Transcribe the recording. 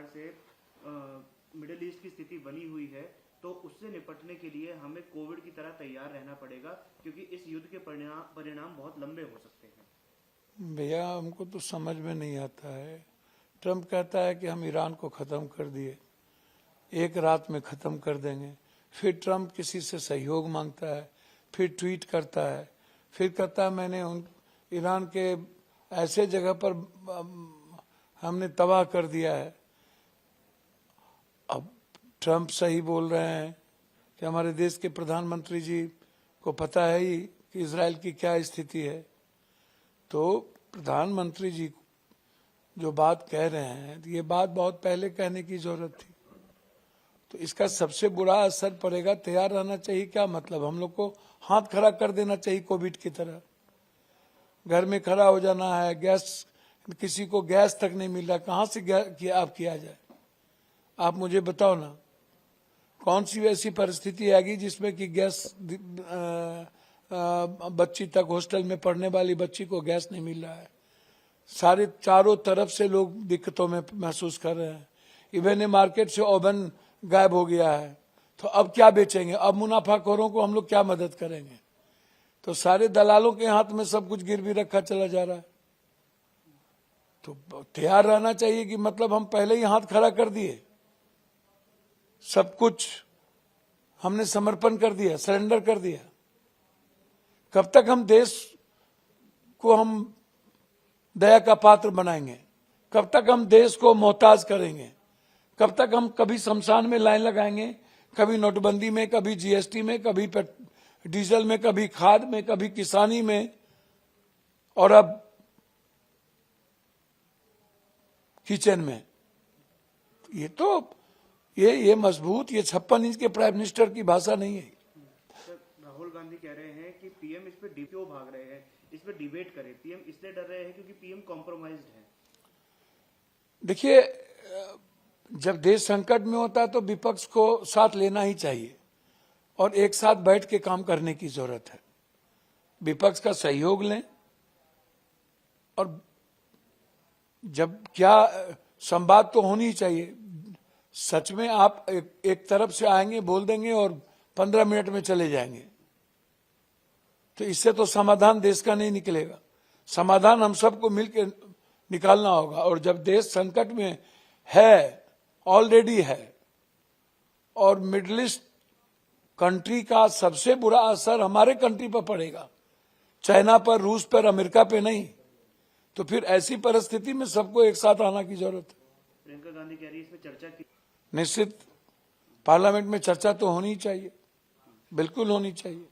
प्रकार से middle east की स्थिति बनी हुई है, तो उससे निपटने के लिए हमें कोविड की तरह तैयार रहना पड़ेगा, क्योंकि इस युद्ध के परिणाम बहुत लंबे हो सकते हैं। भैया हमको तो समझ में नहीं आता है। ट्रम्प कहता है कि हम ईरान को खत्म कर दिए, एक रात में खत्म कर देंगे। फिर ट्रम्प किसी से सहयोग मांगता है, फिर ट्वीट करता है, फिर कहता है मैंने ईरान के ऐसे जगह पर हमने तबाह कर दिया है। अब ट्रम्प सही बोल रहे हैं कि हमारे देश के प्रधानमंत्री जी को पता है ही कि इजराइल की क्या स्थिति है। तो प्रधानमंत्री जी जो बात कह रहे हैं, ये बात बहुत पहले कहने की जरूरत थी। तो इसका सबसे बुरा असर पड़ेगा। तैयार रहना चाहिए क्या मतलब? हम लोग को हाथ खड़ा कर देना चाहिए कोविड की तरह। घर में खड़ा हो जाना है, गैस, किसी को गैस तक नहीं मिल रहा, कहाँ से किया जाए? आप मुझे बताओ ना, कौन सी ऐसी परिस्थिति आएगी जिसमें कि गैस बच्ची तक, हॉस्टल में पढ़ने वाली बच्ची को गैस नहीं मिल रहा है। सारे चारों तरफ से लोग दिक्कतों में महसूस कर रहे हैं। इवन मार्केट से ओवन गायब हो गया है, तो अब क्या बेचेंगे? अब मुनाफाखोरों को हम लोग क्या मदद करेंगे? तो सारे दलालों के हाथ में सब कुछ गिरवी रखा चला जा रहा है। तो तैयार रहना चाहिए कि मतलब हम पहले ही हाथ खड़ा कर दिए, सब कुछ हमने समर्पण कर दिया, सरेंडर कर दिया। कब तक हम देश को हम दया का पात्र बनाएंगे? कब तक हम देश को मोहताज करेंगे? कब तक हम कभी शमशान में लाइन लगाएंगे, कभी नोटबंदी में, कभी जीएसटी में, कभी डीजल में, कभी खाद में, कभी किसानी में, और अब किचन में। ये मजबूत, ये 56 इंच के प्राइम मिनिस्टर की भाषा नहीं है। राहुल गांधी कह रहे हैं कि पीएम इस पे क्यों भाग रहे हैं, इस पे डिबेट करें। पीएम इसलिए डर रहे हैं क्योंकि पीएम कॉम्प्रोमाइज्ड है। देखिए, जब देश संकट में होता है तो विपक्ष को साथ लेना ही चाहिए और एक साथ बैठ के काम करने की जरूरत है। विपक्ष का सहयोग लें, और जब क्या संवाद तो होनी ही चाहिए। सच में आप एक तरफ से आएंगे, बोल देंगे और 15 मिनट में चले जाएंगे, तो इससे तो समाधान देश का नहीं निकलेगा। समाधान हम सबको मिलकर निकालना होगा। और जब देश संकट में है, ऑलरेडी है, और मिडिल ईस्ट कंट्री का सबसे बुरा असर हमारे कंट्री पर पड़ेगा, चाइना पर, रूस पर, अमेरिका पे नहीं, तो फिर ऐसी परिस्थिति में सबको एक साथ आना की जरूरत है। प्रियंका गांधी कह रही है इस पर चर्चा की। निश्चित पार्लियामेंट में चर्चा तो होनी चाहिए, बिल्कुल होनी चाहिए।